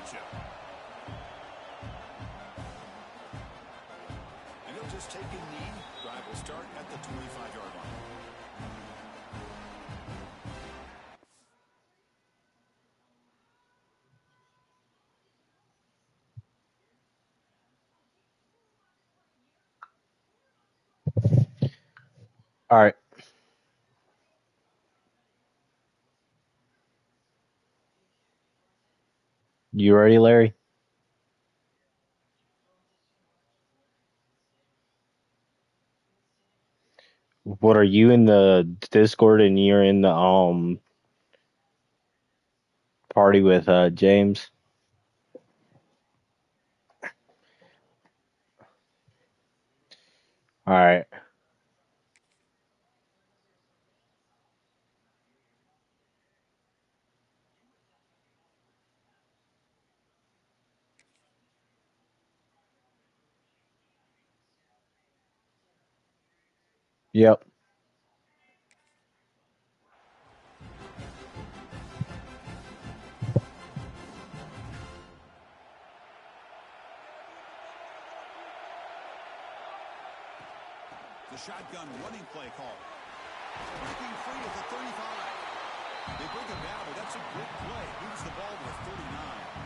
championship. And he'll just take a knee. Drive will start at the 25-yard line. All right. You ready, Larry? What are you in the Discord and you're in the party with James? All right. Yep. The shotgun running play call. Breaking free at the 35. They bring him down, but that's a good play. Moves the ball to the 39.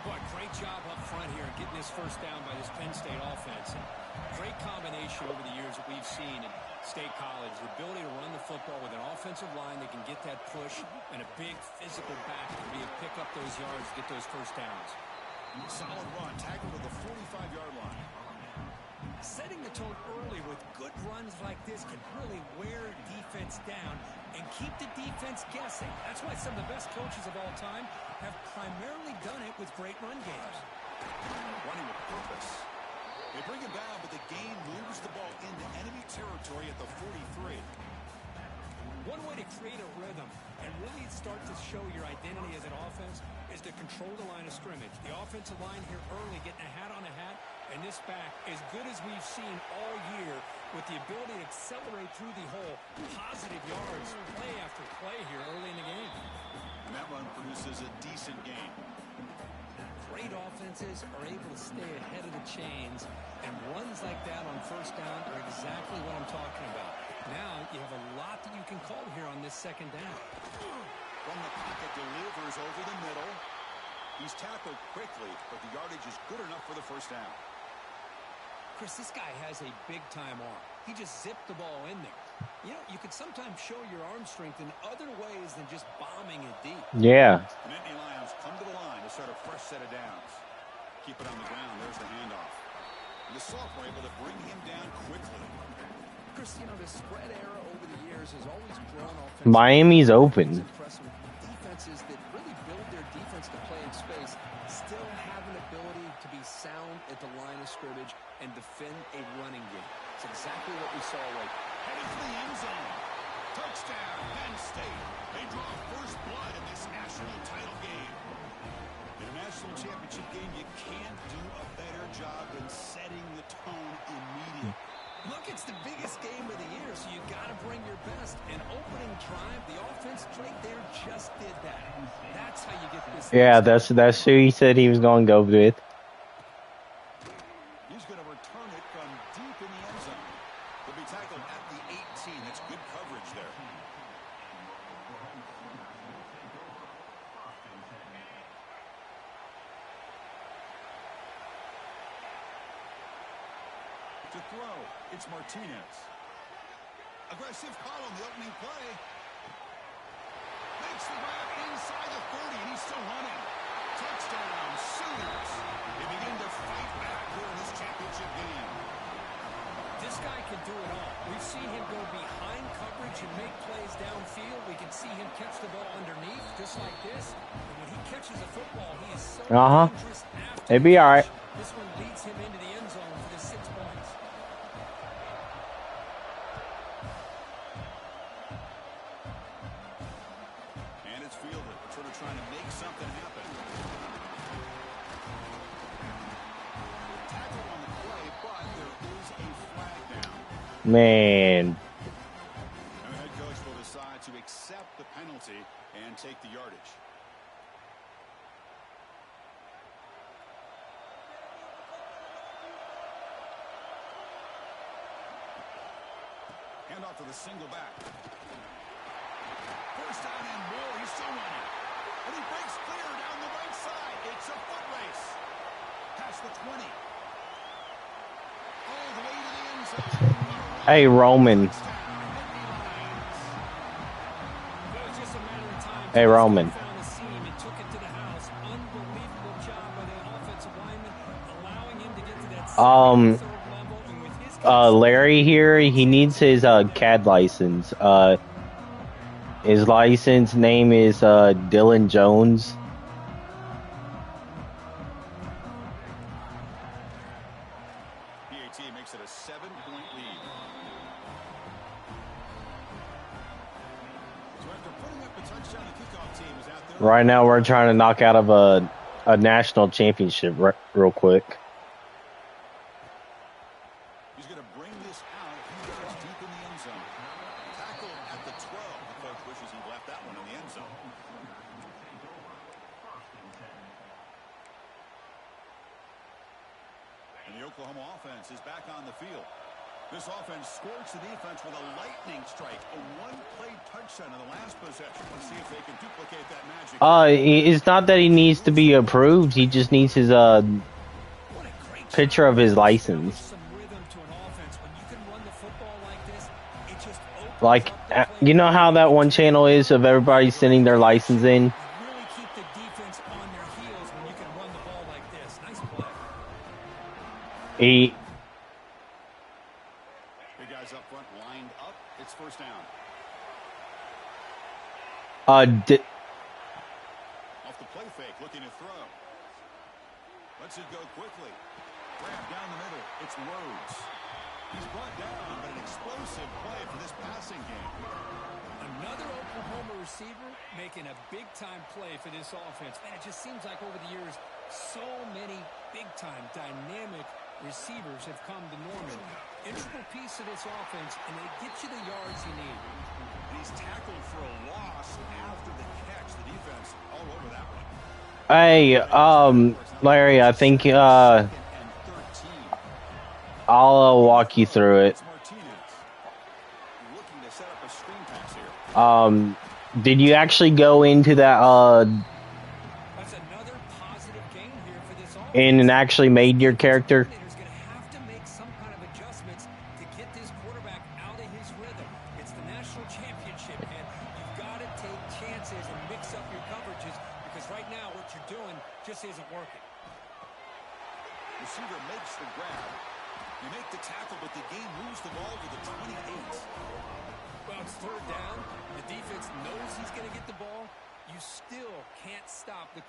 Boy, great job up front here in getting this first down by this Penn State offense. And great combination over the years that we've seen in State College. The ability to run the football with an offensive line that can get that push and a big physical back to be able to pick up those yards, get those first downs. Solid run, tackled to the 45-yard line. Setting the tone early with good runs like this can really wear defense down and keep the defense guessing. That's why some of the best coaches of all time have primarily done it with great run games. Running with purpose. They bring him down, but the game moves the ball into enemy territory at the 43. One way to create a rhythm and really start to show your identity as an offense is to control the line of scrimmage. The offensive line here early getting a hat on a hat, and this back as good as we've seen all year with the ability to accelerate through the hole. Positive yards, play after play here early in the game. And that run produces a decent gain. Great offenses are able to stay ahead of the chains, and runs like that on first down are exactly what I'm talking about. Now you have a lot that you can call here on this second down. From the pocket, delivers over the middle. He's tackled quickly, but the yardage is good enough for the first down. Chris, this guy has a big-time arm. He just zipped the ball in there. You know, you could sometimes show your arm strength in other ways than just bombing it deep. Yeah. Nittany Lions come to the line to start a fresh set of downs. Keep it on the ground. There's the handoff. And the sophomore able to bring him down quickly. Chris, you know, the spread era over the years has always grown offense. Miami's open. Defenses that really build their defense to play in space still have an ability to be sound at the line of scrimmage and defend a running game. It's exactly what we saw right there. Headed for the end zone. Touchdown, Penn State. They draw first blood in this national title game. In a national championship game, you can't do a better job than setting the tone immediately. Look, it's the biggest game of the year, so you got to bring your best. An opening drive, the offense right there just did that. That's how you get this. Yeah, that's who he said he was going to go with. He's going to return it from deep in the end zone. He'll be tackled at the 18. That's good coverage there. To throw, it's Martinez. Aggressive call on the opening play. Makes the grab inside the 30, and he's still running. Touchdown, Sooners. They begin to fight back here in this championship game. This guy can do it all. We've seen him go behind coverage and make plays downfield. We can see him catch the ball underneath, just like this. And when he catches a football, he is so dangerous after. It'd be all right. This one leads him into the end zone for the 6 points. And it's fielded, sort of trying to make something happen. Tackle on the play, but there is a flag down. Man. And the head coach will decide to accept the penalty and take the yardage. Hand off to the single back. First down and more. He's still running. And he breaks clear down the right side. It's a foot race. Past the 20. All the way to the end zone. Hey, Roman. Hey, Roman. Larry here, he needs his CAD license. His license name is Dylan Jones. PAT makes it a 7-point lead. So after putting up a touchdown, the kickoff team is out there. Right now, we're trying to knock out of a national championship real quick. He's going to bring this out a few yards deep in the end zone. Tackled at the 12. The coach wishes he'd left that one in the end zone. And the Oklahoma offense is back on the field. This offense scorched the defense with a lightning strike. A one-play touchdown in the last possession. Let's see if they can duplicate that magic. It's not that he needs to be approved. He just needs his picture of his license. Like, you know how that one channel is of everybody sending their license in? He... Big guys up front lined up. It's first down. Off the play fake, looking to throw. Lets it go quickly. Grab down the middle. It's Rhodes. He's brought down, but an explosive play for this passing game. Another Oklahoma receiver making a big-time play for this offense. Man, it just seems like over the years, so many big-time, dynamic receivers have come to Norman. Integral piece of this offense, and they get you the yards you need. And he's tackled for a loss after the catch. The defense all over that one. Hey, Larry, I think, I'll walk you through it. Did you actually go into that, and actually made your character?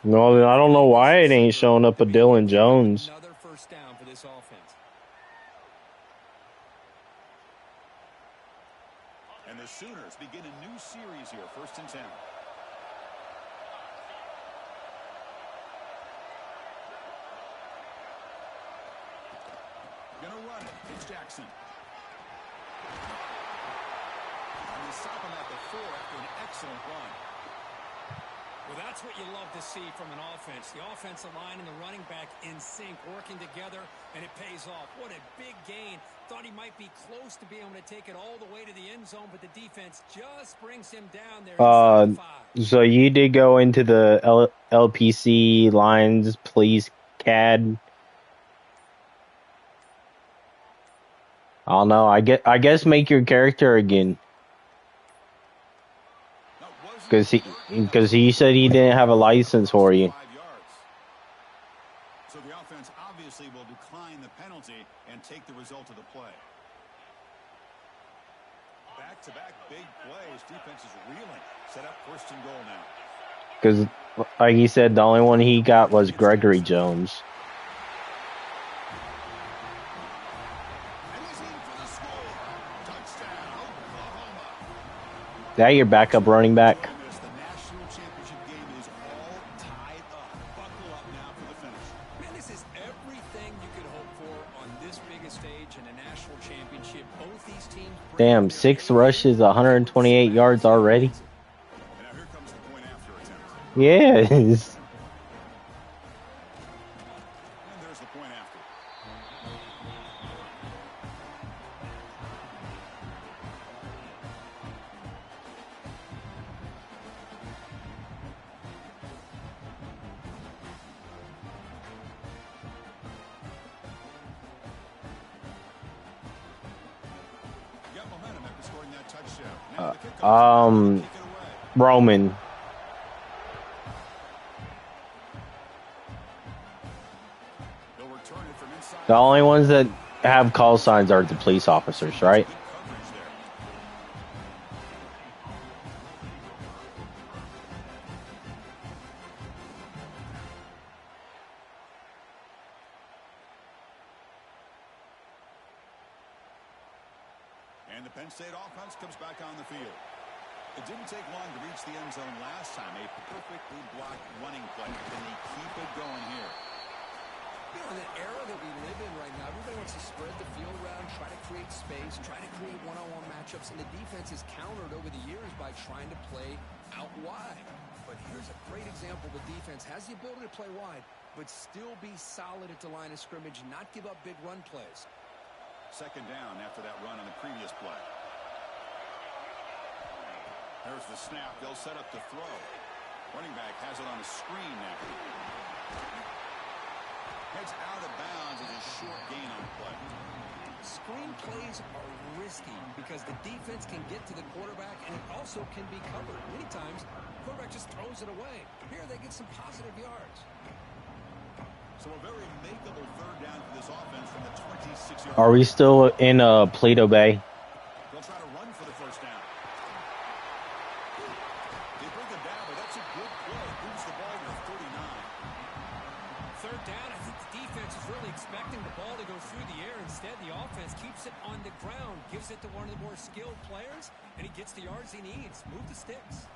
No, I don't know why it ain't showing up a Dylan Jones. Another first down for this offense. And the Sooners begin a new series here, 1st and 10. Gonna run it. It's Jackson. And they stop him at the 4 after an excellent run. Well, that's what you love to see from an offense. The offensive line and the running back in sync, working together, and it pays off. What a big gain. Thought he might be close to being able to take it all the way to the end zone, but the defense just brings him down there. So you did go into the LPC lines, please, CAD. I don't know. I guess make your character again. Because he said he didn't have a license for you. So the offense obviously will decline the penalty and take the result of the play. Back-to-back big plays. Defense is reeling. Set up 1st and goal now. Because, like he said, the only one he got was Gregory Jones. And he's in for the score. Touchdown, Oklahoma. That your backup running back? The national championship game is all tied up. Buckle up now for the finish. Man, this is everything you could hope for on this biggest stage in a national championship. Both these teams. Damn, 6 rushes, 128 yards already. And now here comes the point after attempt. Yes. And there's the point after. got momentum after scoring that touchdown. Now the kickoff, kick it away. Roman. They'll return it from inside. The only ones that have call signs are the police officers, right? Good coverage there. And the Penn State offense comes back on the field. It didn't take long to reach the end zone last time. A perfectly blocked running play. Can they keep it going here? You know, in the era that we live in right now, everybody wants to spread the field around, try to create space, try to create one-on-one matchups, and the defense has countered over the years by trying to play out wide. But here's a great example. The defense has the ability to play wide, but still be solid at the line of scrimmage, not give up big run plays. Second down after that run on the previous play. There's the snap. They'll set up to throw. Running back has it on a screen now. Heads out of bounds as a short gain on the play. Screen plays are risky because the defense can get to the quarterback, and it also can be covered. Many times, the quarterback just throws it away. Here, they get some positive yards. So a very makeable third down for this offense from the 26-yard. Are we still in Plato Bay? They'll try to run for the first down. They bring them down, but that's a good play. Moves the ball to the 39. Third down, I think the defense is really expecting the ball to go through the air. Instead, the offense keeps it on the ground, gives it to one of the more skilled players, and he gets the yards he needs. Move the sticks.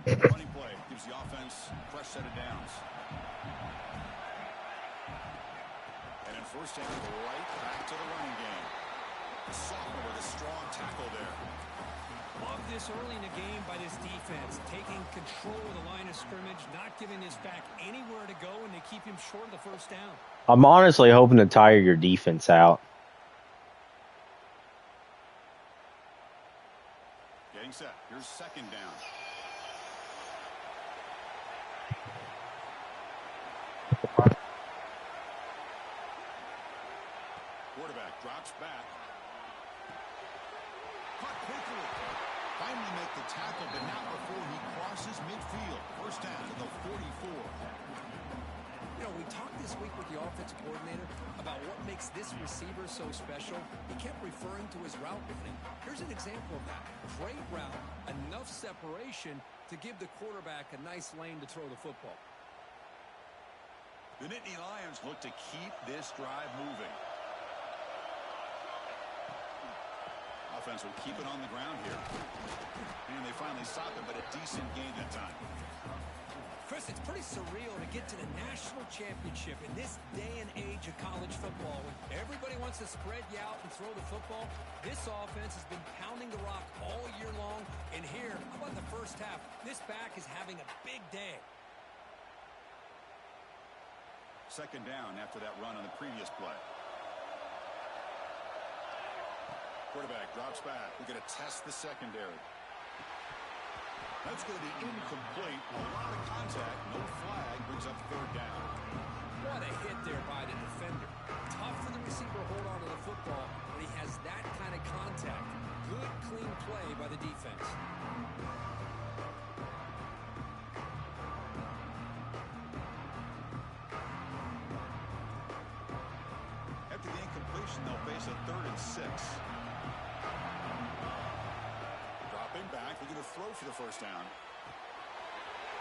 Running play gives the offense a fresh set of downs. And in first down, right back to the running game. The sophomore with a strong tackle there. Love this early in the game by this defense, taking control of the line of scrimmage, not giving this back anywhere to go, and they keep him short of the first down. I'm honestly hoping to tire your defense out. Getting set. Here's second down. Quarterback drops back. Caught quickly. Finally make the tackle, but not before he crosses midfield. First down to the 44. You know, we talked this week with the offensive coordinator about what makes this receiver so special. He kept referring to his route running. Here's an example of that. Great route, enough separation to give the quarterback a nice lane to throw the football. The Nittany Lions look to keep this drive moving. Offense will keep it on the ground here. And they finally stop it, but a decent gain that time. Chris, it's pretty surreal to get to the national championship in this day and age of college football. When everybody wants to spread you out and throw the football, this offense has been pounding the rock all year long. And here, how about the first half? This back is having a big day. Second down after that run on the previous play. Quarterback drops back. We're going to test the secondary. That's going to be incomplete. A lot of contact. No flag. Brings up third down. What a hit there by the defender. Tough for the receiver to hold on to the football, but he has that kind of contact. Good, clean play by the defense. After the incompletion, they'll face a 3rd and 6. Dropping back, looking to throw for the first down.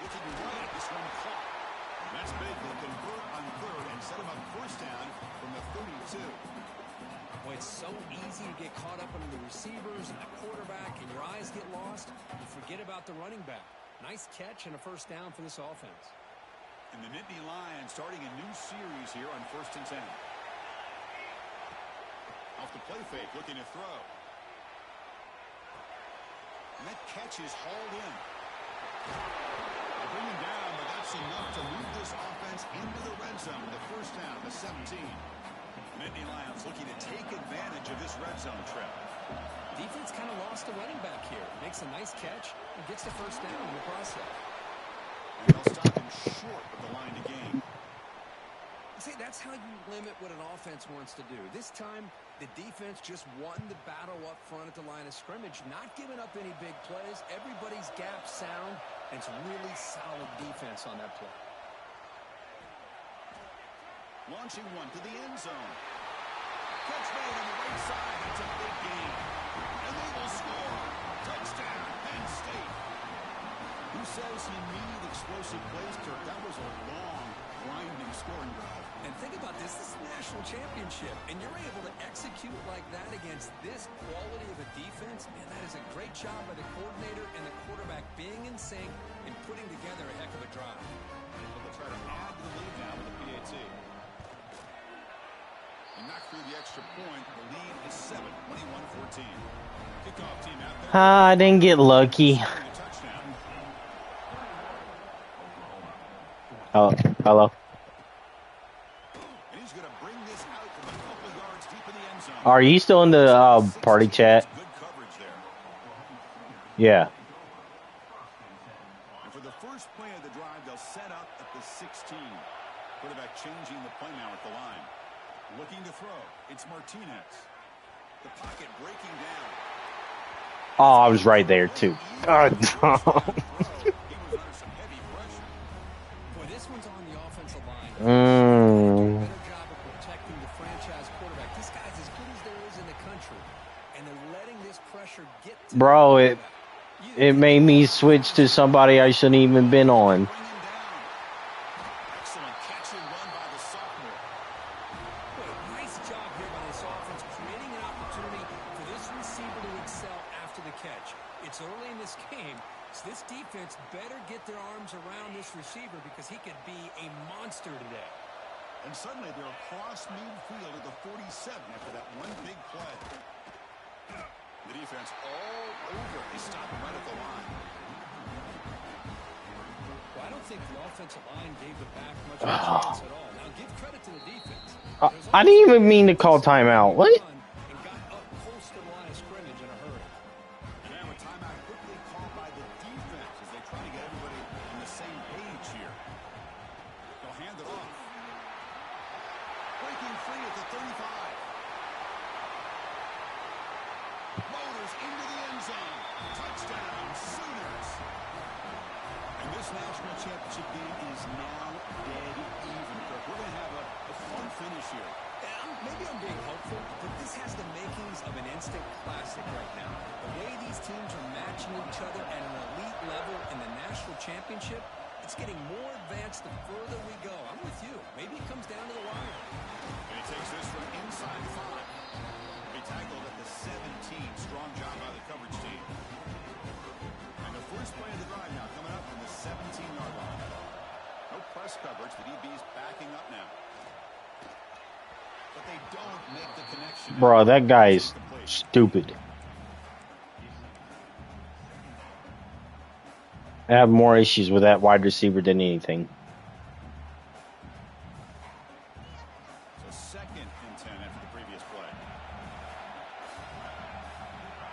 Looking right, this one caught. And that's big. They'll convert on 3rd and set him up first down from the 32. Boy, it's so easy to get caught up under the receivers and the quarterback, and your eyes get lost. You forget about the running back. Nice catch and a first down for this offense. And the Nittany Lions starting a new series here on 1st and 10. Off the play fake, looking to throw. And that catch is hauled in. They bring him down, but that's enough to move this offense into the red zone. The first down, the 17. The Nittany Lions looking to take advantage of this red zone trip. Defense kind of lost the running back here. Makes a nice catch and gets the first down in the process. And they'll stop him short of the line to gain. See, that's how you limit what an offense wants to do. This time, The defense just won the battle up front at the line of scrimmage, not giving up any big plays. Everybody's gap sound, and it's really solid defense on that play. Launching one to the end zone. Catch made on the right side. That's a big gain. And they will score. Touchdown, Penn State. Who says you need explosive plays, Kirk? That was a long, grinding scoring drive. And think about this. This is a national championship, and you're able to execute like that against this quality of a defense, and that is a great job by the coordinator and the quarterback being in sync and putting together a heck of a drive. They'll try to add to the lead now with the PAT. And knock through the extra point. The lead is 7, 21-14. Kickoff team out there. I didn't get lucky. Oh, hello. And he's going to bring this out from a couple yards deep in the end zone. Are you still in the party chat? Good coverage there. Yeah. And for the first play of the drive, they'll set up at the 16. Quarterback changing the play now at the line. Looking to throw. It's Martinez. The pocket breaking down. Oh, I was right there too. God, no. He was under some heavy pressure. Boy, this one's on the offensive line. Mm. Better job of protecting the franchise quarterback. This guy's as good as there is in the country, and they're letting this pressure get to Bro, the it made me switch to somebody I shouldn't even been on. Bring him down. Excellent catch and run by the sophomore. Boy, nice job here by this offense, creating an opportunity for this receiver to excel after the catch. It's early in this game, so this defense better get their arms around this receiver because he could be a monster today. And suddenly they're across midfield at the 47 after that one big play. The defense all over. They stop him right at the line. Well, I don't think the offensive line gave the back much of a chance at all. Now, give credit to the defense. I didn't even mean to call timeout. What? And got up close to the line of scrimmage in a hurry. And now a timeout quickly called by the defense as they try to get everybody on the same page here. They'll hand it off. Breaking free at the 35. Motors into the end zone. Touchdown, Sooners. And this national championship game is now dead even. We're going to have a fun finish here. Maybe I'm being hopeful, but this has the makings of an instant classic right now. The way these teams are matching each other at an elite level in the national championship, it's getting more advanced the further we go. I'm with you. Maybe it comes down to the wire. And he takes this from inside 5. He tackled at the 17. Strong job by the coverage team. And the first play of the drive now coming up from the 17-yard line. No press coverage. The DB's backing up now. But they don't make the connection. Bro, that guy's stupid. I have more issues with that wide receiver than anything. So 2nd and 10 after the previous play.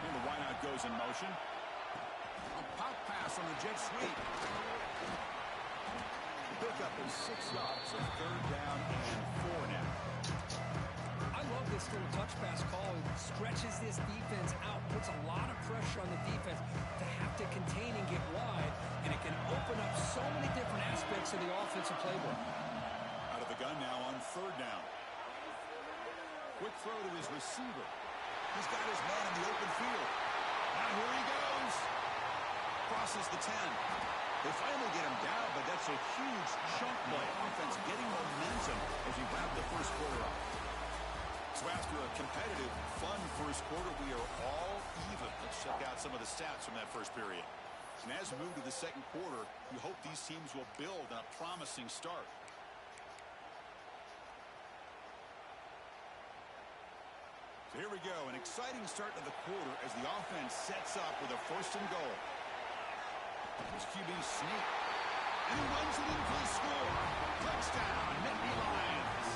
And the wideout goes in motion. A pop pass on the jet sweep. Pickup is 6 yards, so 3rd down and 4 now. I love this little touch pass call. It stretches this defense out, puts a lot of pressure on the defense to have to contain and get wide, and it can open up so many different aspects of the offensive playbook. Out of the gun now on 3rd down. Quick throw to his receiver. He's got his man in the open field. Now here he goes. Crosses the 10. They finally get him down, but that's a huge chunk play. Offense getting momentum as you wrap the first quarter up. So after a competitive, fun first quarter, we are all even. Let's check out some of the stats from that first period. And as we move to the second quarter, you hope these teams will build on a promising start. So here we go, an exciting start to the quarter as the offense sets up with a 1st and goal. This QB sneak. And he runs it in for the score. Touchdown, Nittany Lions.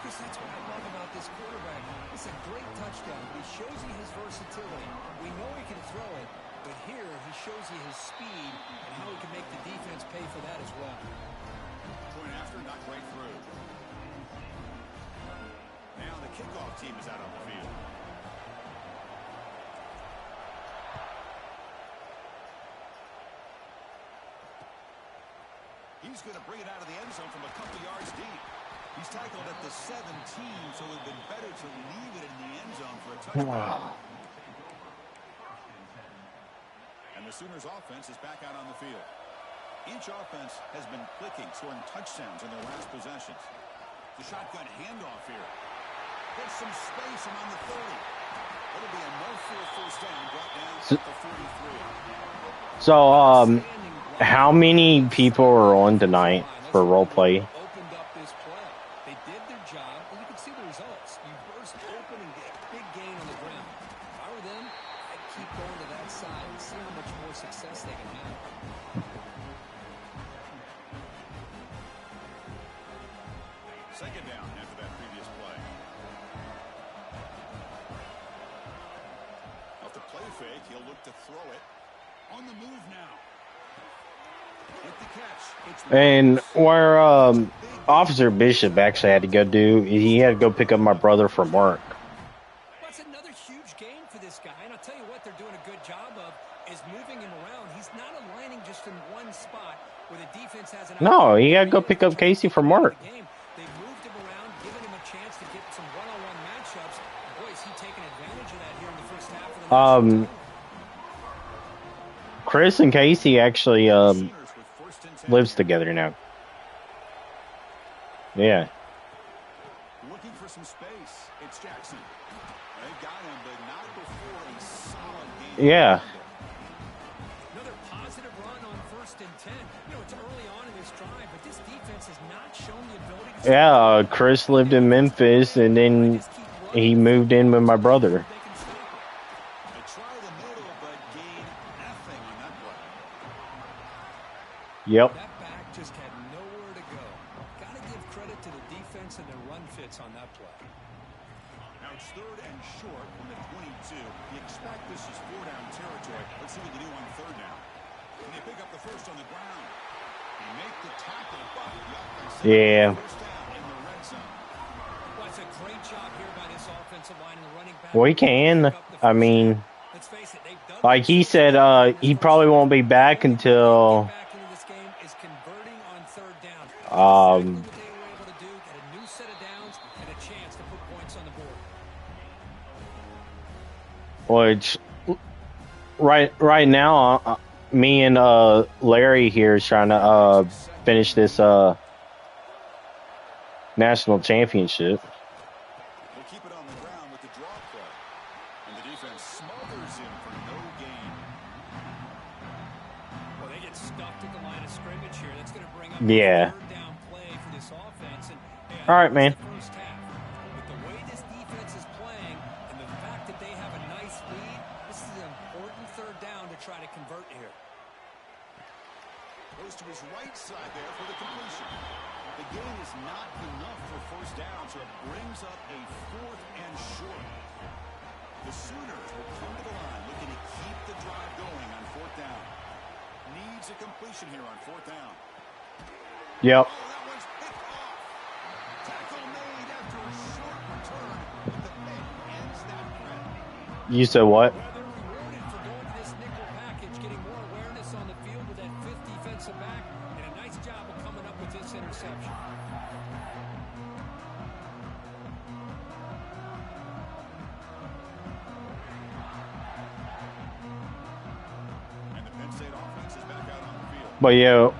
Chris, that's what I love about this quarterback. It's a great touchdown, but he shows you his versatility. We know he can throw it, but here he shows you his speed and how he can make the defense pay for that as well. Point after, not right through. Now the kickoff team is out on the field. He's going to bring it out of the end zone from a couple yards deep. He's tackled at the 17, so it would have been better to leave it in the end zone for a touchdown. And the Sooners offense is back out on the field. Each offense has been clicking, scoring touchdowns in their last possessions. The shotgun handoff here. Gets some space around the 30. It'll be a no-full first down, brought down at the 43. So, how many people are on tonight for role play? Opened up this play. They did their job, and you can see the results. You burst open and get a big gain on the ground. If I were them, I'd keep going to that side and see how much more success they can have. Second down after that previous play. Off the play fake, he'll look to throw it. On the move now. With the catch. And where Officer Bishop actually had to go do, he had to go pick up my brother from work. That's another huge game for this guy, and I'll tell you what they're doing a good job of is moving him around. He's not aligning just in one spot where the defense has an... No, he had to go pick up Casey from work. They've moved him around, given him a chance to get some one-on-one matchups. Boy, is he taking advantage of that here in the first half of the Chris and Casey actually lives together now. Yeah. Looking for some space. It's Jackson. They got him, but not before a solid game. Yeah. Another positive run on 1st and 10. You know, it's early on in this drive, but this defense has not shown the ability to... Yeah, Chris lived in Memphis, and then he moved in with my brother. They try the middle, but gain nothing on that play. Yep. That back just had nowhere to go. Got to give credit to the defense and their run fits on that play. Now it's 3rd and short from the 22. You expect this is 4-down territory. Let's see what they do on 3rd down. Can they pick up the first on the ground? They make the tackle, but the offense... Yeah. First down in the red zone. Well, it's a great job here by this offensive line and the running back. We can. I mean, Let's face it, they've done like he said, he probably won't be back until back into this game is converting on 3rd down. um Exactly what they were able to do, get a new set of downs and a chance to put points on the board. which right now me and Larry here is trying to finish this national championship. They keep it on the ground with the draw play. And the defense smothers him for no gain. Well, they get stuffed at the line of scrimmage here. That's going to bring up Yeah. a 3rd down play for this offense. And, All right, man. the first half. With the way this defense is playing and the fact that they have a nice lead, this is an important 3rd down to try to convert here. Goes to his right side there for the completion. The gain is not enough for first down, so it brings up a 4th and short. The Sooners will come to the line looking to keep the drive going on 4th down. Needs a completion here on 4th down. Yep. Oh, that one's picked off. Tackle made after a short return, but the pick ends that threat. You said what? Well, they're rewarded for going to this nickel package, getting more awareness on the field with that 5th defensive back, and a nice job of coming up with this interception. And the Penn State offense is back out on the field. But yeah,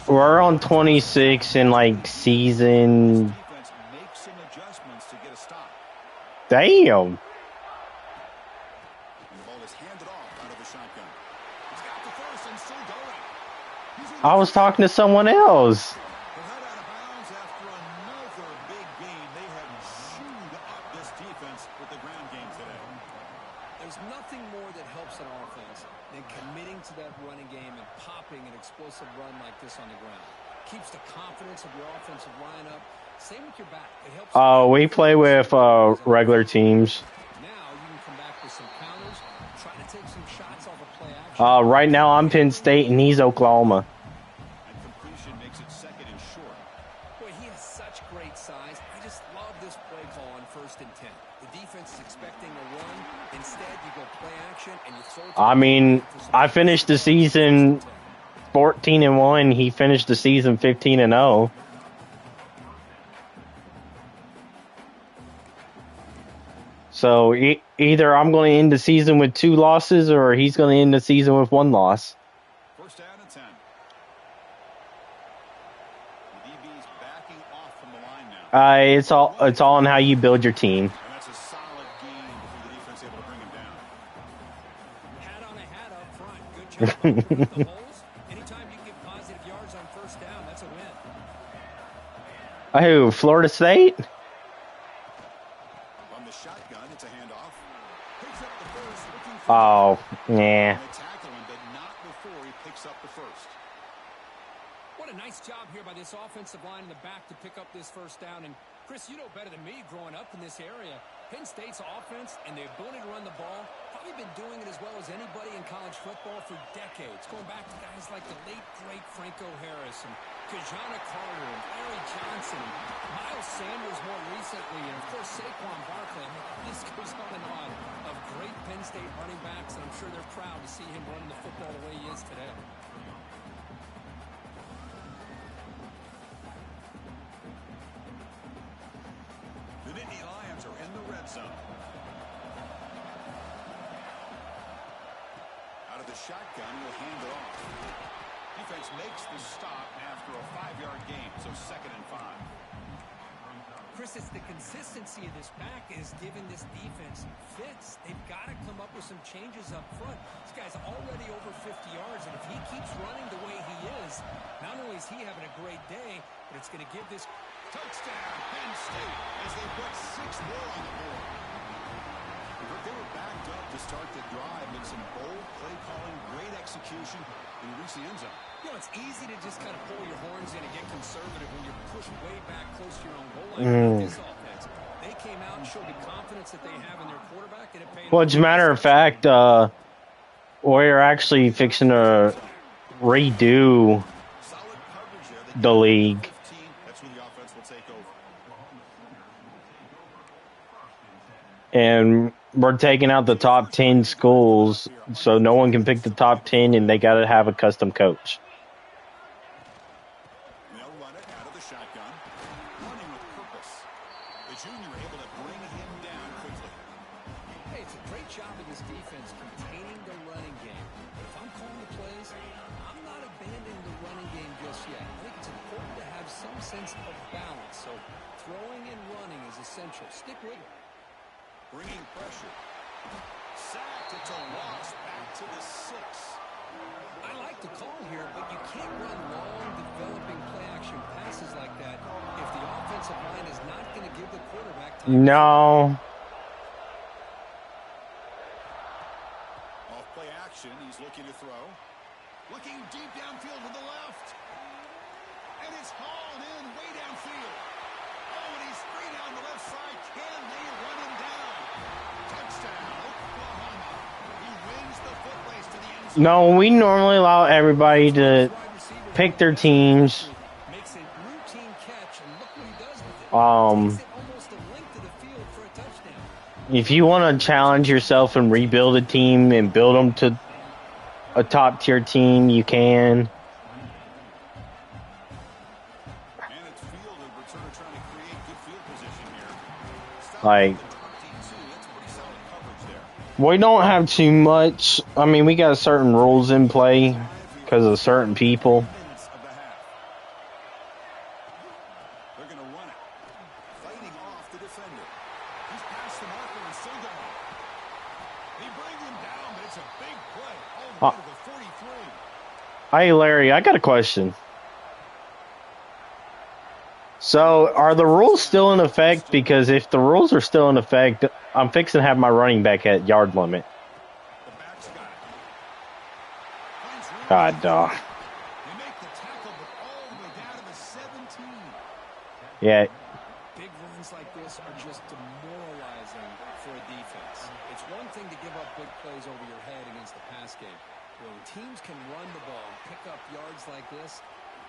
we're on 26 in like season. Defense makes some adjustments to get a stop. Damn. And the ball is handed off out of the shotgun. He's got the first and still going. He's in I was talking to someone else. They're head out of bounds after another big game. They have chewed up this defense with the ground game today. There's nothing more that helps an offense than committing to that running game and popping an explosive run like this on the ground. Keeps the confidence of your offensive line up. Same with your back. It helps. We play with regular teams. Now you can come back with some counters, try to take some shots off of play action. Right now I'm Penn State and he's Oklahoma. And completion makes it 2nd and short. Boy, he has such great size. I just love this play call on 1st 1st and 10. The defense is expecting a run. Instead, you go play action and you throw it. I mean, I finished the season 14-1. He finished the season 15-0. So either I'm going to end the season with 2 losses, or he's going to end the season with 1 loss. First down and 10. The DB's backing off from the line now. It's all on how you build your team. And that's a solid game for the defense able to bring him down. Hat on a hat up front. Good job opening up the holes. Anytime you get positive yards on 1st down, that's a win. Oh, Florida State? On the shotgun, it's a handoff. Picks up the first, looking for Oh, yeah. They tackle him, but not before he picks up the first. What a nice job here by this offensive line in the back to pick up this 1st down. And Chris, you know better than me growing up in this area. Penn State's offense and the ability to run the ball, probably been doing it as well as anybody in college football for decades. Going back to guys like the late, great Franco Harris and Kajana Carter and Larry Johnson and Miles Sanders more recently, and of course Saquon Barkley. I mean, this goes on and on of great Penn State running backs, and I'm sure they're proud to see him running the football the way he is today. The Nittany Lions are in the red zone. Out of the shotgun, will hand it off. Defense makes the stop after a 5-yard gain, so 2nd and 5. Chris, it's the consistency of this back is giving this defense fits. They've got to come up with some changes up front. This guy's already over 50 yards, and if he keeps running the way he is, not only is he having a great day, but it's going to give this Touchdown, Penn State, as they put 6 more on the board. They were backed up to start the drive, and some bold play calling, great execution, and reach the end zone. You know, it's easy to just kind of pull your horns in and get conservative when you're pushed way back close to your own goal line. This offense, they came out and showed the confidence that they have in their quarterback, and it paid. Well, as a matter of fact, we're actually fixing to redo Solid coverage there. the league. 15, that's when the offense will take over. And we're taking out the top 10 schools, so no one can pick the top 10, and they got to have a custom coach. They'll run it out of the shotgun. Running with purpose. The junior able to bring him down quickly. Hey, it's a great job of this defense containing the running game. But if I'm calling the plays, I'm not abandoning the running game just yet. I think it's important to have some sense of balance. So throwing and running is essential. Stick with it. Bringing pressure. Sacked. It's a loss. Back to the 6. I like the call here, but you can't run long, developing play-action passes like that if the offensive line is not going to give the quarterback time. No. Off play action. He's looking to throw. Looking deep downfield to the left. And it's hauled in way downfield. Oh, and he's free down the left side. Can they run him down? Touchdown, Oklahoma. He wins the foot race to the end zone. No, we normally allow everybody to pick their teams. Makes a routine catch, and look what he does with it. Takes it almost a length of the field for a touchdown. If you want to challenge yourself and rebuild a team and build them to a top tier team, you can. And it's field and returner trying to create good field position here. Stop Like, the 22. That's pretty solid coverage there. we don't have too much. I mean, we got certain rules in play because of certain people. Minutes of the half. They're going to run it. Fighting off the defender. He's past the marker and still going. They bring him down, but it's a big play. All the way to the 43. Hey, Larry, I got a question. So, are the rules still in effect? Because if the rules are still in effect, I'm fixing to have my running back at yard limit. The back's got it. Finds room. God, dog. They make the tackle, but all the way down to the 17. Yeah. Big runs like this are just demoralizing for a defense. It's one thing to give up big plays over your head against the pass game. When teams can run the ball, pick up yards like this,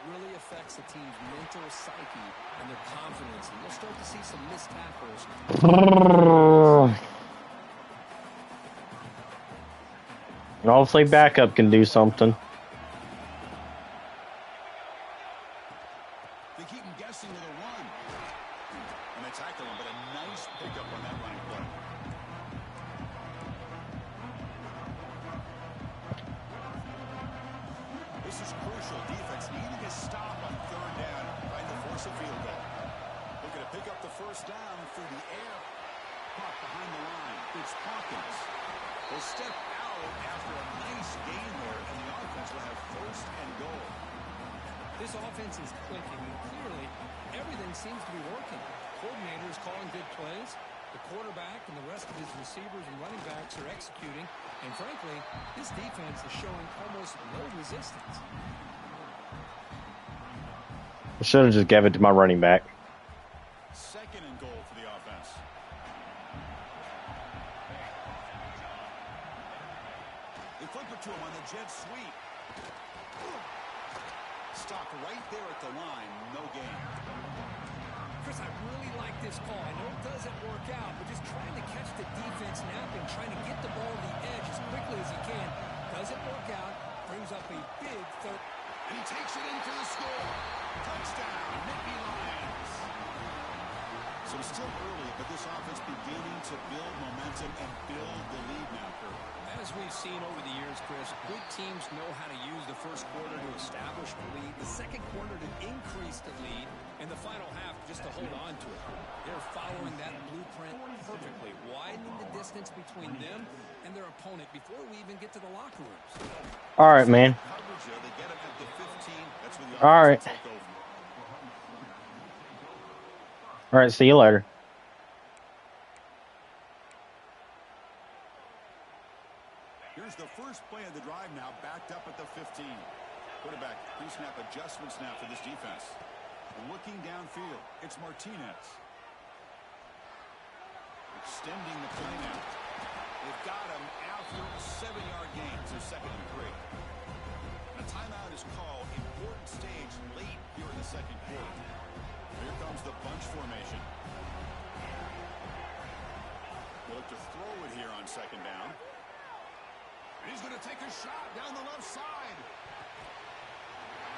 really affects the team's mental psyche and their confidence. And you'll start to see some missed tackles. Hopefully backup can do something. They keep him guessing with a run. And they tackle him, but a nice pickup on that running play. This is crucial. Defense needing a stop on third down, trying to force a field goal. Looking to pick up the first down through the air. Caught behind the line. It's Hawkins. Will step out after a nice gain there, and the offense will have first and goal. This offense is clicking, and clearly everything seems to be working. Coordinators calling good plays. The quarterback and the rest of his receivers and running backs are executing. And frankly, this defense is showing almost no resistance. I should have just gave it to my running back. Second and goal for the offense. They flip it to him on the jet sweep. Stopped right there at the line. No gain. Chris, I really like this call. I know it doesn't work out, but just trying to catch the defense napping, trying to get the ball to the edge as quickly as he can. Doesn't work out. Brings up a big third. And he takes it in for the score. Touchdown, Nittany Lions. So it's still early, but this offense beginning to build momentum and build the lead now, Kurt. As we've seen over the years, Chris, good teams know how to use the first quarter to establish the lead, the second quarter to increase the lead, and the final half just to hold on to it. They're following that blueprint perfectly, widening the distance between them and their opponent before we even get to the locker rooms. All right, man. They get him at the 15. That's when the All right. offense will take over. All right, see you later. Here's the first play of the drive now, backed up at the 15. Quarterback pre-snap adjustment snap for this defense. Looking downfield, it's Martinez. Extending the play now. They've got him after a 7-yard gain, so 2nd and 3. A timeout is called. Important stage late here in the second quarter. Here comes the bunch formation. They look to throw it here on 2nd down. And he's going to take a shot down the left side.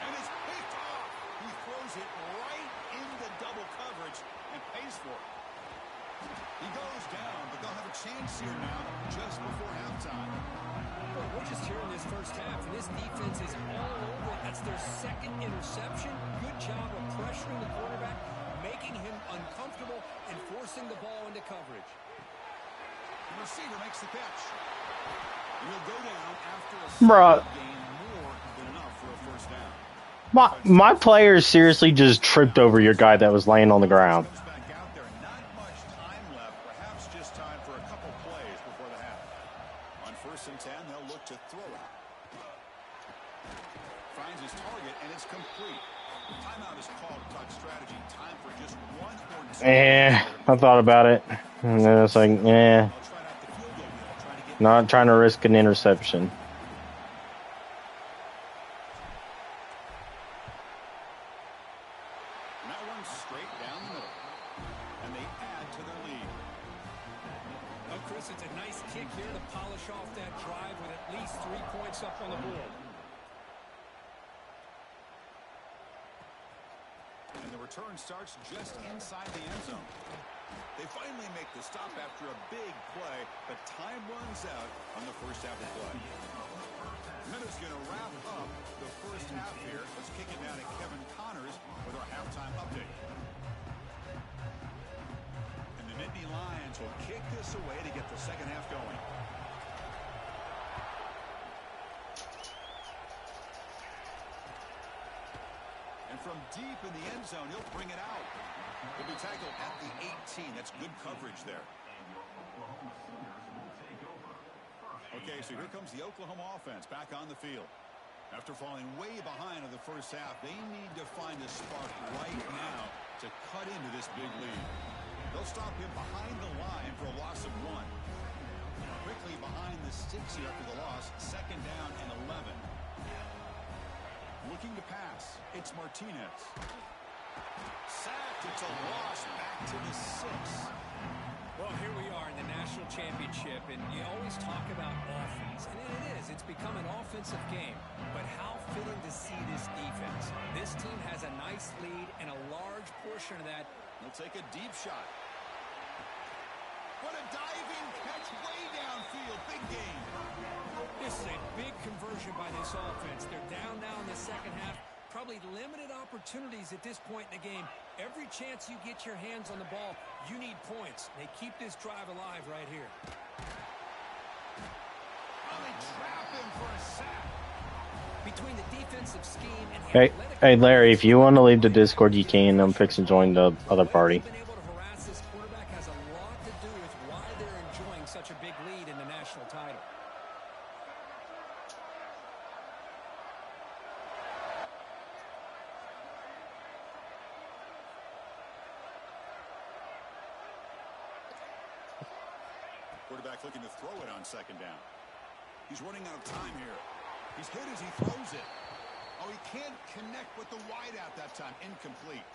And it's picked off. He throws it right into double coverage and pays for it. He goes down, but they'll have a chance here now just before halftime. Well, we're just here in this first half, and this defense is all over it. That's their 2nd interception. Good job of pressuring the quarterback, making him uncomfortable, and forcing the ball into coverage. The receiver makes the catch. And he'll go down after a gain, more than enough for a first down. My players seriously just tripped over your guy that was laying on the ground. Comes back out there. Not much time left. Perhaps just time for a couple plays before the half. On 1st and 10, they'll look to throw it. Finds his target, and it's complete. Timeout is called to talk strategy. Time for just 1 or 2. I thought about it. And then it's like, not trying to risk an interception. And that one's straight down the middle. And they add to their lead. Well, Chris, it's a nice kick here to polish off that drive with at least 3 points up on the board. And the return starts just inside the end zone. They finally make the stop after a big play, but time runs out on the first half of play. Minutes going to wrap up the first half here. Let's kick it down to Kevin Connors with our halftime update. And the Nittany Lions will kick this away to get the second half going. And from deep in the end zone, he'll bring it out. He'll be tackled at the 18. That's good coverage there. Okay, so here comes the Oklahoma offense back on the field. After falling way behind in the first half, they need to find a spark right now to cut into this big lead. They'll stop him behind the line for a loss of 1. Quickly behind the sticks here after the loss. 2nd down and 11. Looking to pass. It's Martinez. Sacked. It's a loss. Back to the 6. Well, here we are in the national championship, and you always talk about offense, and it is. It's become an offensive game. But how fitting to see this defense. This team has a nice lead, and a large portion of that. They'll take a deep shot. What a diving catch way downfield. Big game. This is a big conversion by this offense. They're down now in the second half. Probably limited opportunities at this point in the game. Every chance you get your hands on the ball, you need points. They keep this drive alive right here. Oh, they trap him for a sack. Between the defensive scheme and Hey, Larry, if you want to leave the Discord, you can. I'm fixing to join the other party. Being able to harass this quarterback has a lot to do with why they're enjoying such a big lead in the national title. Quarterback looking to throw it on second down. He's running out of time here. He's hit as he throws it. Oh, he can't connect with the wideout that time. Incomplete.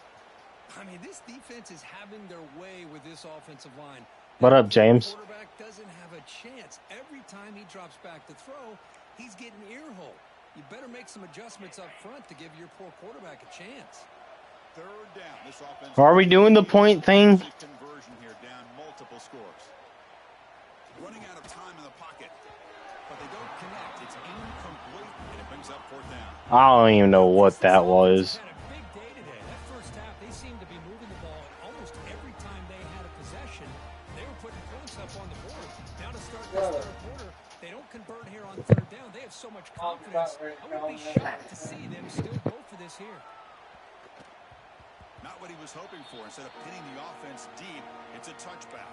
I mean, this defense is having their way with this offensive line. What up, James? The quarterback doesn't have a chance. Every time he drops back to throw, he's getting earhole. You better make some adjustments up front to give your poor quarterback a chance. Third down. This offense. Are we doing the point thing? Conversion here, down multiple scores. Running out of time in the pocket, but they don't connect. It's incomplete, and it brings up fourth down. I don't even know what that was. Had a big day today. That first half, they seemed to be moving the ball almost every time they had a possession. They were putting points up on the board. Now to start this third quarter, they don't convert here on third down. They have so much confidence. I would be shocked to see them still go for this here. Not what he was hoping for. Instead of pinning the offense deep, it's a touchback.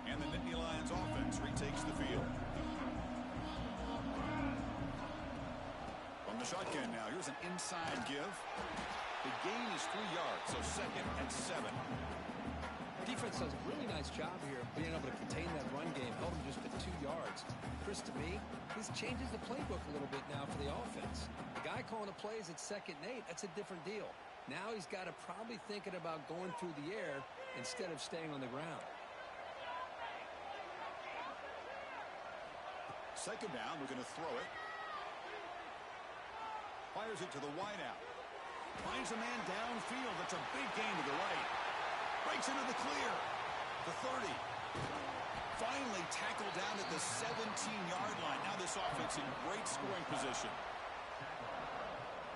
And the Nittany Lions offense retakes the field. From the shotgun now, here's an inside give. The gain is 3 yards, so second and 7. Defense does a really nice job here of being able to contain that run game, held him just to 2 yards. Chris, to me, this changes the playbook a little bit now for the offense. The guy calling the plays at 2nd and 8, that's a different deal. Now he's got to probably thinking about going through the air instead of staying on the ground. Second down, we're going to throw it. Fires it to the wideout. Finds a man downfield. That's a big gain to the right. Breaks into the clear. The 30. Finally tackled down at the 17-yard line. Now this offense in great scoring position.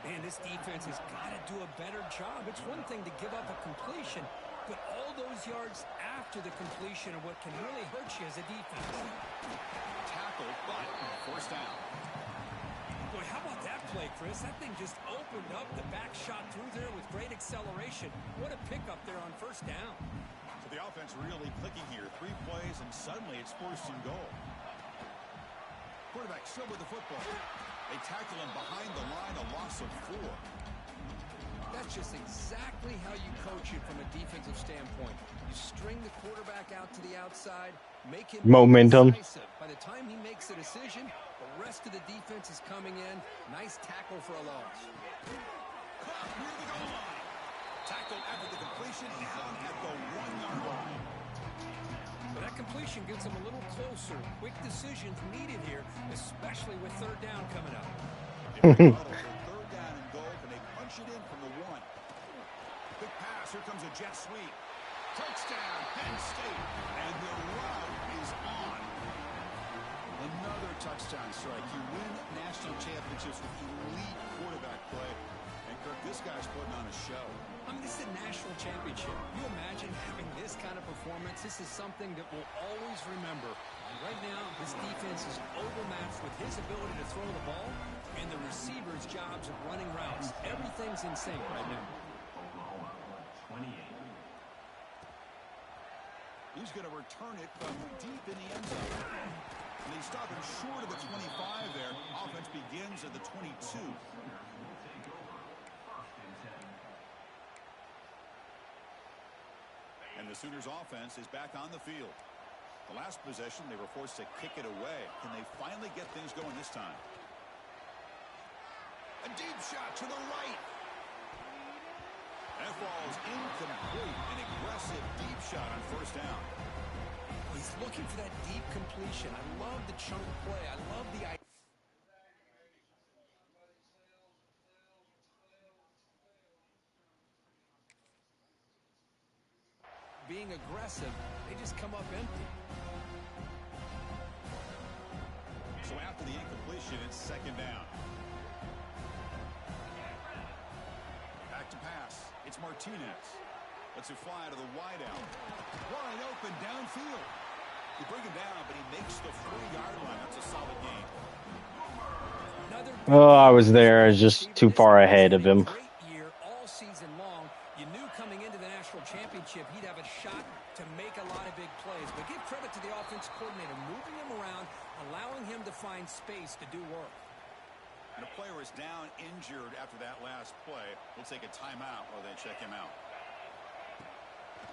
Man, this defense has got to do a better job. It's one thing to give up a completion, but all those yards after the completion are what can really hurt you as a defense. Tackled, but first down. Boy, how about that play, Chris? That thing just opened up. The back shot through there with great acceleration. What a pickup there on first down. So the offense really clicking here. 3 plays, and suddenly it's 1st and goal. Quarterback still with the football. They tackle him behind the line, a loss of 4. That's just exactly how you coach it from a defensive standpoint. You string the quarterback out to the outside, make him Momentum. decisive. By the time he makes a decision, the rest of the defense is coming in. Nice tackle for a loss. Clock near the goal line. Tackled after the completion, down at the 1-yard line. But that completion gets them a little closer. Quick decisions needed here, especially with third down coming up. Third down and goal. Can they punch it in from the 1? Big pass. Here comes a jet sweep. Touchdown, Penn State. And the route is on. Another touchdown strike. You win national championships with elite quarterback play. And Kirk, this guy's putting on a show. I mean, this is a national championship. You imagine having this kind of performance? This is something that we'll always remember. Right now, this defense is overmatched with his ability to throw the ball and the receivers' jobs of running routes. Everything's in sync right now. He's going to return it from deep in the end zone. And they stop him short of the 25 there. Offense begins at the 22. the Sooners offense is back on the field. The last possession, they were forced to kick it away. Can they finally get things going this time? A deep shot to the right. That ball's incomplete. An aggressive deep shot on first down. He's looking for that deep completion. I love the chunk play. I love the idea. Being aggressive, they just come up empty. So after the incompletion, it's second down. Back to pass. It's Martinez. Lets it fly to the wideout. Wide open downfield. You bring him down, but he makes the 40-yard line. That's a solid gain. Oh, I was there. I was just too far ahead of him. Great year all season long. You knew coming into the national championship he'd have a shot to make a lot of big plays. But give credit to the offense coordinator, moving him around, allowing him to find space to do work. And a player is down injured after that last play. We'll take a timeout while they check him out.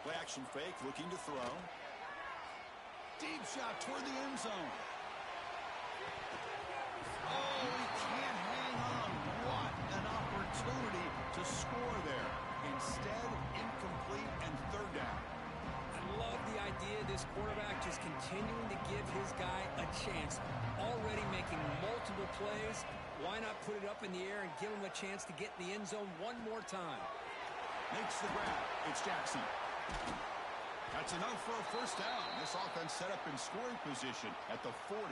Play action fake, looking to throw. Deep shot toward the end zone. Oh, he can't hang on. What an opportunity to score there. Instead, incomplete and third down. I love the idea of this quarterback just continuing to give his guy a chance. Already making multiple plays. Why not put it up in the air and give him a chance to get in the end zone one more time? Makes the grab. It's Jackson. That's enough for a first down. This offense set up in scoring position at the 40.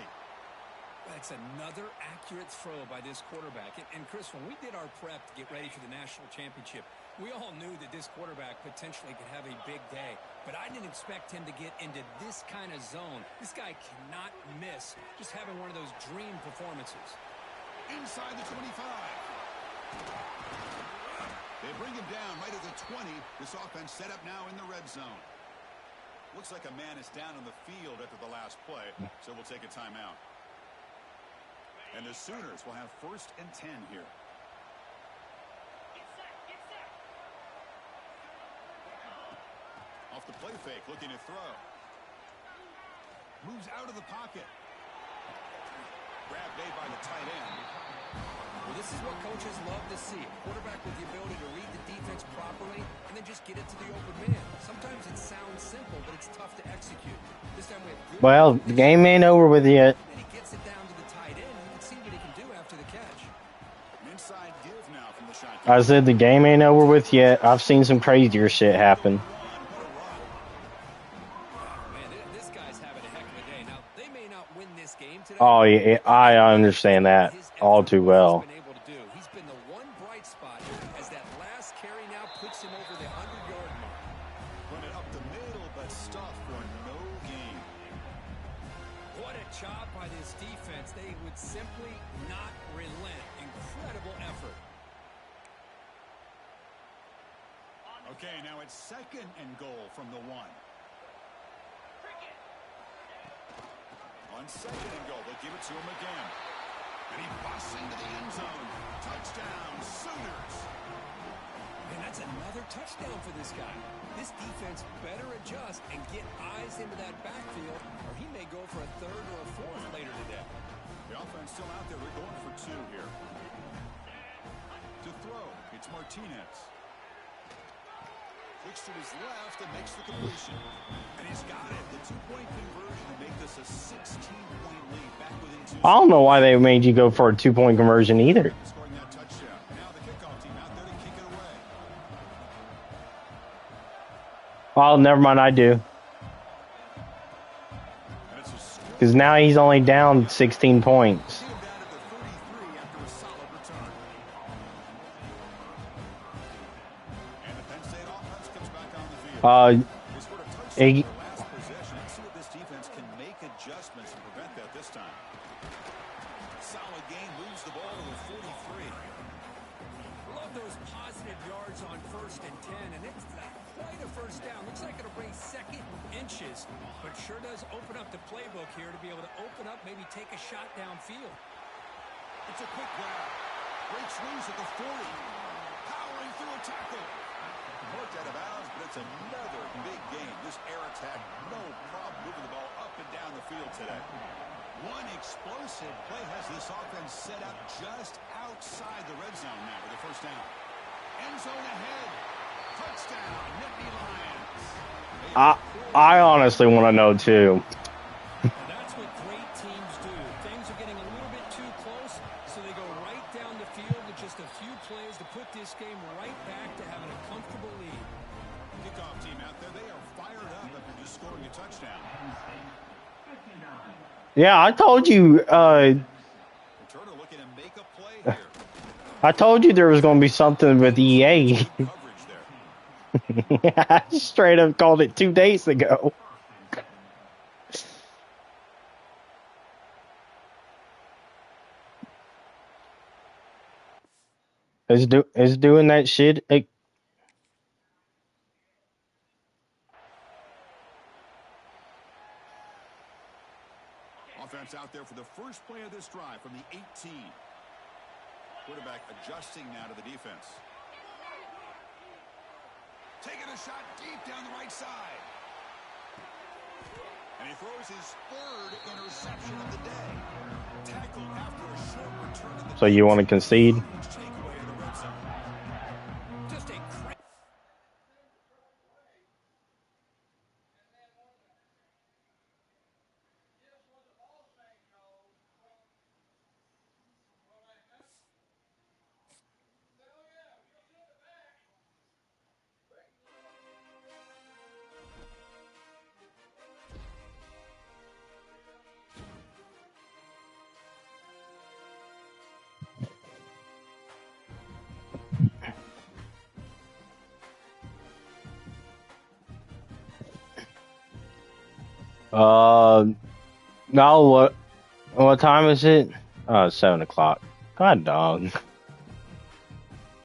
That's another accurate throw by this quarterback. And Chris, when we did our prep to get ready for the national championship, we all knew that this quarterback potentially could have a big day. But I didn't expect him to get into this kind of zone. This guy cannot miss just having one of those dream performances. Inside the 25. They bring him down right at the 20. This offense set up now in the red zone. Looks like a man is down on the field after the last play, so we'll take a timeout. And the Sooners will have 1st and 10 here. Off the play fake, looking to throw. Moves out of the pocket. Grab made by the tight end. Well, this is what coaches love to see. A quarterback with the ability to read the defense properly and then just get it to the open man. Sometimes it sounds simple, but it's tough to execute. This time we have good. Well, the game ain't over with yet. And he gets it down to the tight end. You can see what he can do after the catch. An inside give now from the shotgun. I said the game ain't over with yet. I've seen some crazier shit happen. This guy's having a heck of a day. Now, they may not win this game today. Oh, yeah, I understand that all too well. He's been the one bright spot as that last carry now puts him over the 100-yard mark. Run it up the middle, but stuff for no gain. What a job by this defense. They would simply not relent. Incredible effort. Okay, now it's 2nd and goal from the 1. On 2nd and goal, they'll give it to him again. And he busts into the end zone. Touchdown, Sooners. And that's another touchdown for this guy. This defense better adjust and get eyes into that backfield, or he may go for a 3rd or a 4th later today. The offense still out there. They're going for 2 here. To throw, it's Martinez. Looks to his left and makes the completion. And he's got it. The 2-point conversion to make this a 16-point lead back within 2. I don't know why they made you go for a 2-point conversion either. Scoring that touchdown. Now the kickoff team out there to kick it away. Oh, never mind, I do. Because now he's only down 16 points. Solid game, moves the ball to the 43. Love those positive yards on 1st and 10, and it's quite a first down. Looks like it'll bring 2nd inches, but sure does open up the playbook here to be able to open up, maybe take a shot downfield. It's a quick grab. Breaks loose at the 40. Powering through a tackle. Hooked out of bounds, but it's another big game. This air attack, no problem moving the ball up and down the field today. One explosive play has this offense set up just outside the red zone now with the first down. End zone ahead. Touchdown, Nittany Lions. I honestly want to know too. And that's what great teams do. Things are getting a little bit too close, so they go right down the field with just a few plays to put this game right back to having a comfortable lead. Kickoff team out there, they are fired up after just scoring a touchdown. Yeah, I told you. Returner looking to make a play here. I told you there was going to be something with EA. Good coverage there. I straight up called it 2 days ago. It's doing that shit. Offense out there for the first play of this drive from the 18. Quarterback adjusting now to the defense. Taking a shot deep down the right side. And he throws his third interception of the day. Tackled after a short return in the So you want to concede? takeaway in the red zone. Just a great... No, what time is it? Oh, it's 7 o'clock. God dog.